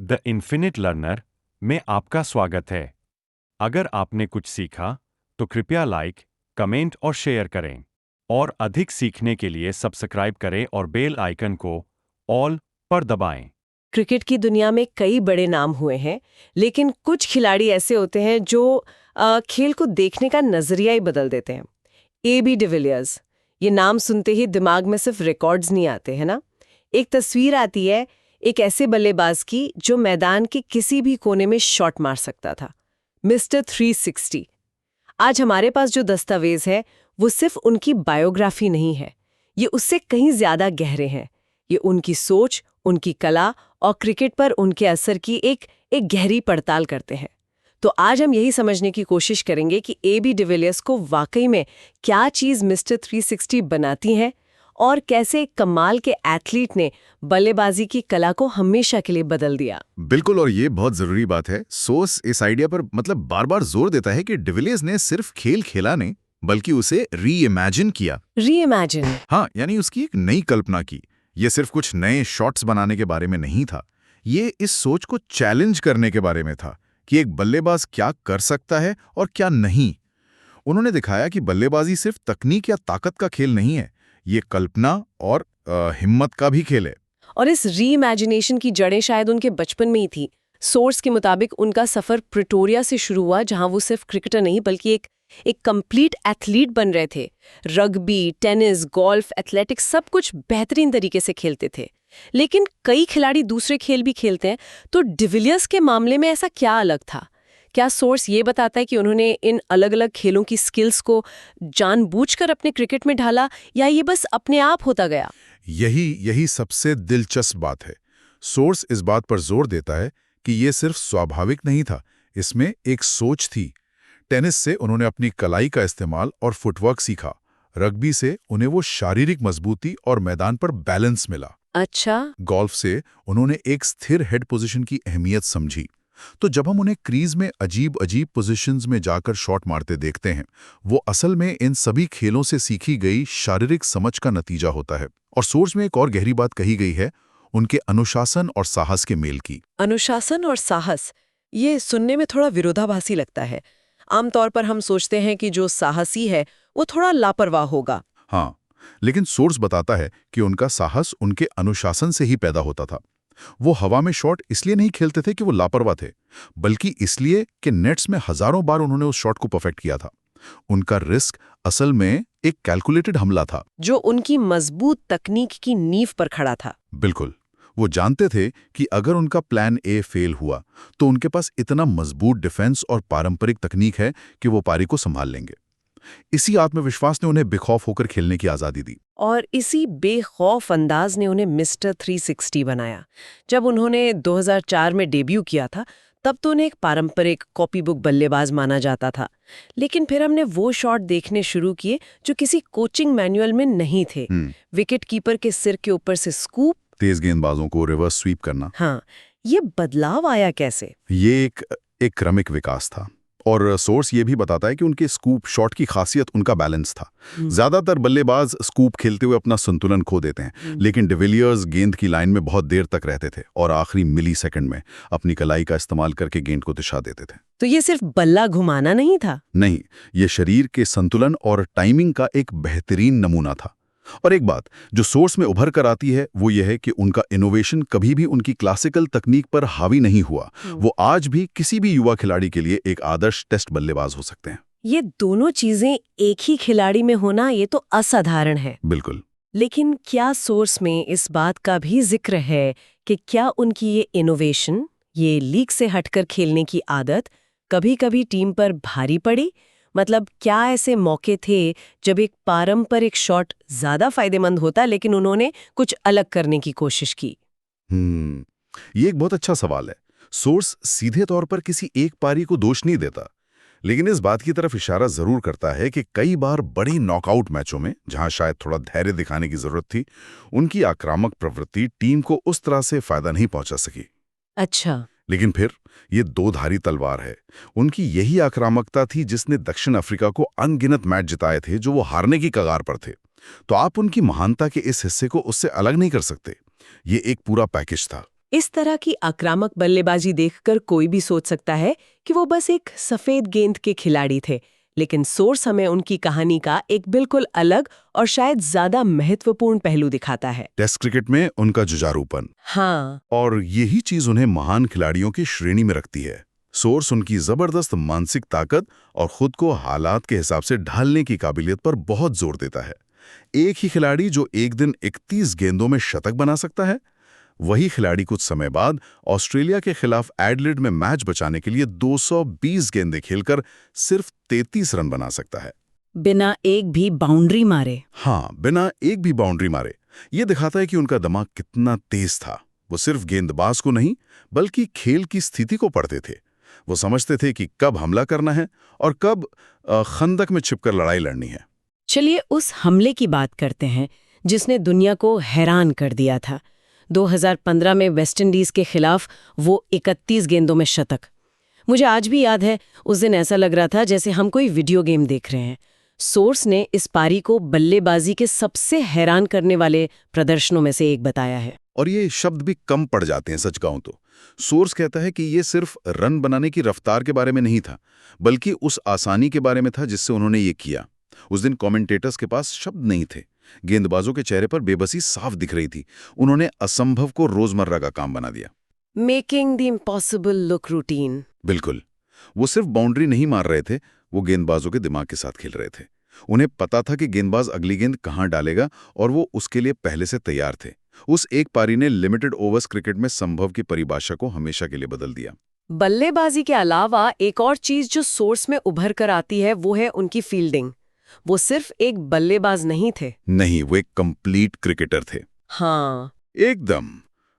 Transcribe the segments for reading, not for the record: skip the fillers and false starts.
The infinite learner में आपका स्वागत है। अगर आपने कुछ सीखा तो कृपया लाइक, कमेंट और शेयर करें। और अधिक सीखने के लिए सब्सक्राइब करें और बेल आइकन को ऑल पर दबाएं। क्रिकेट की दुनिया में कई बड़े नाम हुए हैं, लेकिन कुछ खिलाड़ी ऐसे होते हैं जो खेल को देखने का नजरिया ही बदल देते हैं। AB डिविलियर्स, ये नाम सुनते ही दिमाग में सिर्फ रिकॉर्ड्स नहीं आते, है ना? एक तस्वीर आती है एक ऐसे बल्लेबाज की जो मैदान के किसी भी कोने में शॉट मार सकता था। मिस्टर 360। आज हमारे पास जो दस्तावेज है वो सिर्फ उनकी बायोग्राफी नहीं है, ये उससे कहीं ज्यादा गहरे हैं। ये उनकी सोच, उनकी कला और क्रिकेट पर उनके असर की एक गहरी पड़ताल करते हैं। तो आज हम यही समझने की कोशिश करेंगे कि AB डिविलियर्स को वाकई में क्या चीज मिस्टर 360 बनाती है और कैसे एक कमाल के एथलीट ने बल्लेबाजी की कला को हमेशा के लिए बदल दिया। बिल्कुल, और ये बहुत जरूरी बात है। सोर्स इस आइडिया पर बार बार जोर देता है कि डिविलियर्स ने सिर्फ खेल खेला नहीं, बल्कि उसे री-इमेजिन किया। री-इमेजिन? हाँ, यानी उसकी एक नई कल्पना की। ये सिर्फ कुछ नए शॉट्स बनाने के बारे में नहीं था, ये इस सोच को चैलेंज करने के बारे में था कि एक बल्लेबाज क्या कर सकता है और क्या नहीं। उन्होंने दिखाया कि बल्लेबाजी सिर्फ तकनीक या ताकत का खेल नहीं है, ये कल्पना और हिम्मत का भी खेल है। और इस री-इमेजिनेशन की जड़ें शायद उनके बचपन में ही थी। सोर्स के मुताबिक उनका सफर प्रिटोरिया से शुरू हुआ, जहां वो सिर्फ क्रिकेटर नहीं बल्कि एक कंप्लीट एथलीट बन रहे थे। रग्बी, टेनिस, गोल्फ, एथलेटिक्स सब कुछ बेहतरीन तरीके से खेलते थे। लेकिन कई खिलाड़ी दूसरे खेल भी खेलते हैं, तो डिविलियर्स के मामले में ऐसा क्या अलग था? क्या सोर्स ये बताता है कि उन्होंने इन अलग-अलग खेलों की स्किल्स को जानबूझकर अपने क्रिकेट में ढाला, या ये बस अपने आप होता गया? यही सबसे दिलचस्प बात है। सोर्स इस बात पर जोर देता है कि ये सिर्फ स्वाभाविक नहीं था, इसमें एक सोच थी। टेनिस से उन्होंने अपनी कलाई का इस्तेमाल और फुटवर्क सीखा। रग्बी से उन्हें वो शारीरिक मजबूती और मैदान पर बैलेंस मिला। अच्छा। गोल्फ से उन्होंने एक स्थिर हेड पोजीशन की अहमियत समझी। तो जब हम उन्हें क्रीज में अजीब अजीब पोजीशंस में जाकर शॉट मारते देखते हैं, वो असल में इन सभी खेलों से सीखी गई शारीरिक समझ का नतीजा होता है। और सोर्स में एक और गहरी बात कही गई है, उनके अनुशासन और साहस के मेल की। अनुशासन और साहस, ये सुनने में थोड़ा विरोधाभासी लगता है। आमतौर पर हम सोचते हैं कि जो साहसी है वो थोड़ा लापरवाह होगा। हाँ, लेकिन सोर्स बताता है कि उनका साहस उनके अनुशासन से ही पैदा होता था। वो हवा में शॉट इसलिए नहीं खेलते थे कि वो लापरवाह थे, बल्कि इसलिए कि नेट्स में हजारों बार उन्होंने उस शॉट को परफेक्ट किया था। उनका रिस्क असल में एक कैलकुलेटेड हमला था, जो उनकी मजबूत तकनीक की नींव पर खड़ा था। बिल्कुल। वो जानते थे कि अगर उनका प्लान ए फेल हुआ तो उनके पास इतना मजबूत डिफेंस और पारंपरिक तकनीक है कि वो पारी को संभाल लेंगे। इसी आत्मविश्वास ने उन्हें बेखौफ होकर खेलने की आजादी दी। और इसी बेखौफ अंदाज ने उन्हें मिस्टर 360 बनाया। जब उन्होंने 2004 में डेब्यू किया था, तब तो उन्हें एक पारंपरिक कॉपी बुक बल्लेबाज माना जाता था। लेकिन फिर हमने वो शॉट देखने शुरू किए जो किसी कोचिंग मैनुअल में नहीं थे। विकेट कीपर के सिर के ऊपर से स्कूप, तेज गेंदबाजों को रिवर्स स्वीप करना। हाँ, ये बदलाव आया कैसे? ये एक क्रमिक विकास था। और सोर्स ये भी बताता है कि उनके स्कूप शॉट की खासियत उनका बैलेंस था। ज्यादातर बल्लेबाज स्कूप खेलते हुए अपना संतुलन खो देते हैं, लेकिन डिविलियर्स गेंद की लाइन में बहुत देर तक रहते थे और आखिरी मिली सेकंड में अपनी कलाई का इस्तेमाल करके गेंद को दिशा देते थे। तो ये सिर्फ बल्ला घुमाना नहीं था? नहीं, ये शरीर के संतुलन और टाइमिंग का एक बेहतरीन नमूना था। और एक बात जो सोर्स में उभर कर आती है वो ये है कि उनका इनोवेशन कभी भी उनकी क्लासिकल तकनीक पर हावी नहीं हुआ। वो आज भी किसी भी युवा खिलाड़ी के लिए एक आदर्श टेस्ट बल्लेबाज हो सकते हैं। ये दोनों चीजें एक ही खिलाड़ी में होना, ये तो असाधारण है। बिल्कुल। लेकिन क्या सोर्स में इस बात का भी जिक्र है कि क्या उनकी ये इनोवेशन, ये लीग से हटकर खेलने की आदत कभी-कभी टीम पर भारी पड़ी? मतलब क्या ऐसे मौके थे जब एक पारंपरिक शॉट ज्यादा फायदेमंद होता, लेकिन उन्होंने कुछ अलग करने की कोशिश की? ये एक बहुत अच्छा सवाल है। सोर्स सीधे तौर पर किसी एक पारी को दोष नहीं देता, लेकिन इस बात की तरफ इशारा जरूर करता है कि कई बार बड़ी नॉकआउट मैचों में, जहां शायद थोड़ा धैर्य दिखाने की जरूरत थी, उनकी आक्रामक प्रवृत्ति टीम को उस तरह से फायदा नहीं पहुंचा सकी। अच्छा। लेकिन फिर ये दो धारी तलवार है। उनकी यही आक्रामकता थी जिसने दक्षिण अफ्रीका को अनगिनत मैच जिताए थे जो वो हारने की कगार पर थे। तो आप उनकी महानता के इस हिस्से को उससे अलग नहीं कर सकते। ये एक पूरा पैकेज था। इस तरह की आक्रामक बल्लेबाजी देखकर कोई भी सोच सकता है कि वो बस एक सफेद गेंद के खिलाड़ी थे, लेकिन सोर्स हमें उनकी कहानी का एक बिल्कुल अलग और शायद ज्यादा महत्वपूर्ण पहलू दिखाता है। टेस्ट क्रिकेट में उनका जुझारूपन, हाँ, और यही चीज उन्हें महान खिलाड़ियों की श्रेणी में रखती है। सोर्स उनकी जबरदस्त मानसिक ताकत और खुद को हालात के हिसाब से ढालने की काबिलियत पर बहुत जोर देता है। एक ही खिलाड़ी जो एक दिन 31 गेंदों में शतक बना सकता है, वही खिलाड़ी कुछ समय बाद ऑस्ट्रेलिया के खिलाफ एडिलेड में मैच बचाने के लिए 220 गेंदें खेलकर सिर्फ 33 रन बना सकता है, बिना एक भी बाउंड्री मारे। हाँ, बिना एक भी बाउंड्री मारे। ये दिखाता है कि उनका दिमाग कितना तेज था। वो सिर्फ गेंदबाज को नहीं, बल्कि खेल की स्थिति को पढ़ते थे। वो समझते थे कि कब हमला करना है और कब खंदक में छिपकर लड़ाई लड़नी है। चलिए उस हमले की बात करते हैं जिसने दुनिया को हैरान कर दिया था। 2015 में वेस्टइंडीज के खिलाफ वो 31 गेंदों में शतक। मुझे आज भी याद है, उस दिन ऐसा लग रहा था जैसे हम कोई वीडियो गेम देख रहे हैं। सोर्स ने इस पारी को बल्लेबाजी के सबसे हैरान करने वाले प्रदर्शनों में से एक बताया है। और ये शब्द भी कम पड़ जाते हैं, सच कहूं तो। सोर्स कहता है कि ये सिर्फ रन बनाने की रफ्तार के बारे में नहीं था, बल्कि उस आसानी के बारे में था जिससे उन्होंने ये किया। उस दिन कमेंटेटर्स के पास शब्द नहीं थे। गेंदबाजों के चेहरे पर बेबसी साफ दिख रही थी। उन्होंने असंभव को रोजमर्रा का काम बना दिया। Making the impossible look routine. बिल्कुल। वो सिर्फ बाउंड्री नहीं मार रहे थे, वो गेंदबाजों के दिमाग के साथ खेल रहे थे। उन्हें पता था कि गेंदबाज अगली गेंद कहां डालेगा और वो उसके लिए पहले से तैयार थे। उस एक पारी ने लिमिटेड ओवर्स क्रिकेट में संभव की परिभाषा को हमेशा के लिए बदल दिया। बल्लेबाजी के अलावा एक और चीज जो सोर्स में उभर कर आती है वो है उनकी फील्डिंग। वो सिर्फ एक बल्लेबाज नहीं थे। नहीं, वो एक कंप्लीट क्रिकेटर थे। हाँ, एकदम।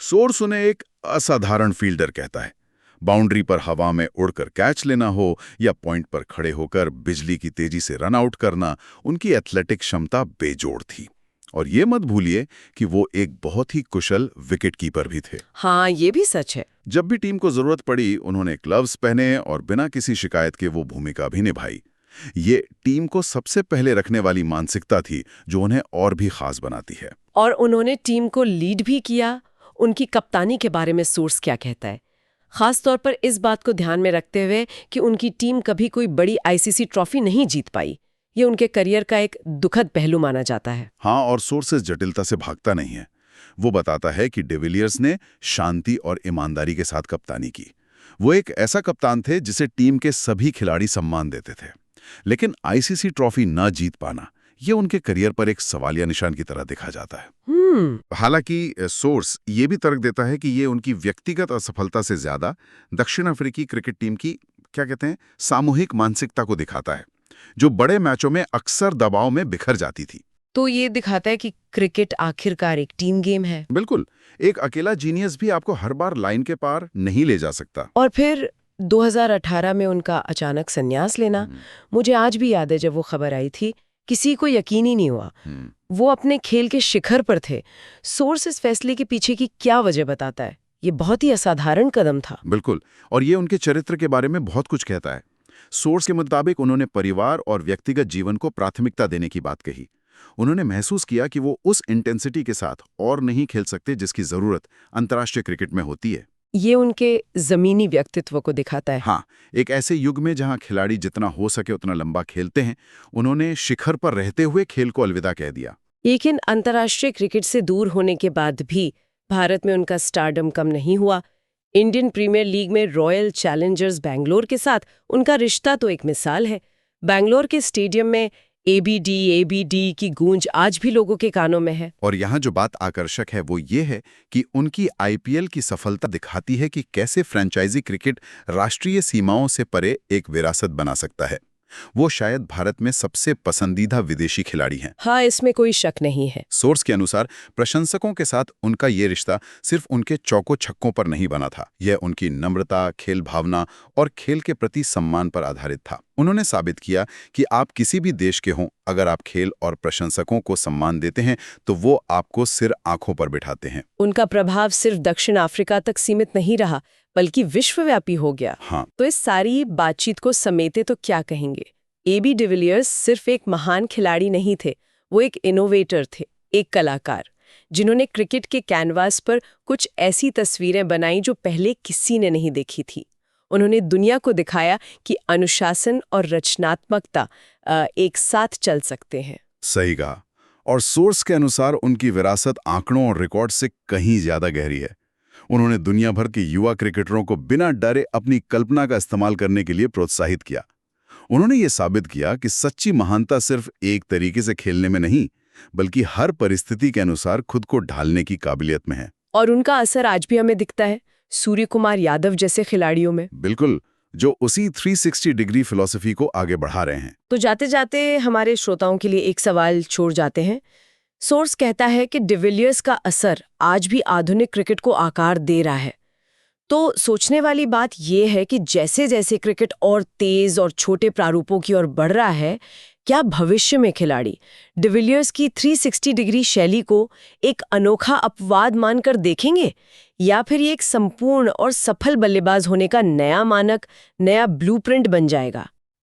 सोर्स उन्हें एक असाधारण फील्डर कहता है। बाउंड्री पर हवा में उड़कर कैच लेना हो या पॉइंट पर खड़े होकर बिजली की तेजी से रन आउट करना, उनकी एथलेटिक क्षमता बेजोड़ थी। और ये मत भूलिए कि वो एक बहुत ही कुशल विकेट कीपर भी थे। हाँ, ये भी सच है। जब भी टीम को जरूरत पड़ी, उन्होंने ग्लव्स पहने और बिना किसी शिकायत के वो भूमिका भी निभाई। ये टीम को सबसे पहले रखने वाली मानसिकता थी जो उन्हें और भी खास बनाती है। और उन्होंने टीम को लीड भी किया। उनकी कप्तानी के बारे में सोर्स क्या कहता है, खास तौर पर इस बात को ध्यान में रखते हुए कि उनकी टीम कभी कोई बड़ी आईसीसी ट्रॉफी नहीं जीत पाई। ये उनके करियर का एक दुखद पहलू माना जाता है। हाँ, और सोर्सेस जटिलता से भागता नहीं है। वो बताता है कि डिविलियर्स ने शांति और ईमानदारी के साथ कप्तानी की। वो एक ऐसा कप्तान थे जिसे टीम के सभी खिलाड़ी सम्मान देते थे। लेकिन आईसीसी ट्रॉफी न जीत पाना, ये उनके करियर पर एक सवालिया निशान की तरह देखा जाता है। हालांकि सोर्स ये भी तर्क देता है कि ये उनकी व्यक्तिगत असफलता से ज्यादा दक्षिण अफ्रीकी क्रिकेट टीम की, क्या कहते हैं, सामूहिक मानसिकता को दिखाता है, जो बड़े मैचों में अक्सर दबाव में बिखर जाती थी। तो ये दिखाता है कि क्रिकेट आखिरकार एक टीम गेम है। बिल्कुल। एक अकेला जीनियस भी आपको हर बार लाइन के पार नहीं ले जा सकता। और फिर 2018 में उनका अचानक संन्यास लेना, मुझे आज भी याद है जब वो खबर आई थी, किसी को यकीन ही नहीं हुआ। वो अपने खेल के शिखर पर थे। सोर्स इस फैसले के पीछे की क्या वजह बताता है। ये बहुत ही असाधारण कदम था। बिल्कुल। और ये उनके चरित्र के बारे में बहुत कुछ कहता है। सोर्स के मुताबिक उन्होंने परिवार और व्यक्तिगत जीवन को प्राथमिकता देने की बात कही। उन्होंने महसूस किया कि वो उस इंटेंसिटी के साथ और नहीं खेल सकते जिसकी जरूरत अंतर्राष्ट्रीय क्रिकेट में होती है। ये उनके जमीनी व्यक्तित्व को दिखाता है। हाँ, एक ऐसे युग में जहां खिलाड़ी जितना हो सके उतना लंबा खेलते हैं, उन्होंने शिखर पर रहते हुए खेल को अलविदा कह दिया। लेकिन अंतर्राष्ट्रीय क्रिकेट से दूर होने के बाद भी भारत में उनका स्टारडम कम नहीं हुआ। इंडियन प्रीमियर लीग में रॉयल चैलेंजर्स बैंगलोर के साथ उनका रिश्ता तो एक मिसाल है। बैंगलोर के स्टेडियम में एबीडी की गूंज आज भी लोगों के कानों में है। और यहाँ जो बात आकर्षक है वो ये है कि उनकी आईपीएल की सफलता दिखाती है कि कैसे फ्रेंचाइजी क्रिकेट राष्ट्रीय सीमाओं से परे एक विरासत बना सकता है। वो शायद भारत में सबसे पसंदीदा विदेशी खिलाड़ी हैं। हाँ, इसमें कोई शक नहीं है। सोर्स के अनुसार प्रशंसकों के साथ उनका ये रिश्ता सिर्फ उनके चौको छक्कों पर नहीं बना था। यह उनकी नम्रता, खेल भावना और खेल के प्रति सम्मान पर आधारित था। उन्होंने साबित किया कि आप किसी भी देश के हों, अगर आप खेल और प्रशंसकों को सम्मान देते हैं तो वो आपको सिर आंखों पर बिठाते हैं। उनका प्रभाव सिर्फ दक्षिण अफ्रीका तक सीमित नहीं रहा, बल्कि विश्वव्यापी हो गया। हाँ। तो इस सारी बातचीत को समेटे तो क्या कहेंगे? एबी डिविलियर्स सिर्फ एक महान खिलाड़ी नहीं थे, वो एक इनोवेटर थे, एक कलाकार। जिन्होंने क्रिकेट के कैनवास पर कुछ ऐसी तस्वीरें बनाई जो पहले किसी ने नहीं देखी थी। उन्होंने दुनिया को दिखाया कि अनुशासन और रचनात्मकता एक साथ चल सकते हैं। सही कहा। और सोर्स के अनुसार उनकी विरासत आंकड़ों और रिकॉर्ड से कहीं ज्यादा गहरी है। उन्होंने दुनिया भर के युवा क्रिकेटरों को बिना डरे अपनी कल्पना का इस्तेमाल करने के लिए प्रोत्साहित किया। उन्होंने ये साबित किया कि सच्ची महानता सिर्फ एक तरीके से खेलने में नहीं, बल्कि हर परिस्थिति के अनुसार खुद को ढालने की काबिलियत में है। और उनका असर आज भी हमें दिखता है, सूर्य कुमार यादव जैसे खिलाड़ियों में। बिल्कुल, जो उसी 360 डिग्री फिलॉसफी को आगे बढ़ा रहे हैं। तो जाते जाते हमारे श्रोताओं के लिए एक सवाल छोड़ जाते हैं। सोर्स कहता है कि डिविलियर्स का असर आज भी आधुनिक क्रिकेट को आकार दे रहा है। तो सोचने वाली बात यह है कि जैसे जैसे क्रिकेट और तेज और छोटे प्रारूपों की ओर बढ़ रहा है, क्या भविष्य में खिलाड़ी डिविलियर्स की 360 डिग्री शैली को एक अनोखा अपवाद मानकर देखेंगे, या फिर ये एक संपूर्ण और सफल बल्लेबाज होने का नया मानक, नया ब्लूप्रिंट बन जाएगा?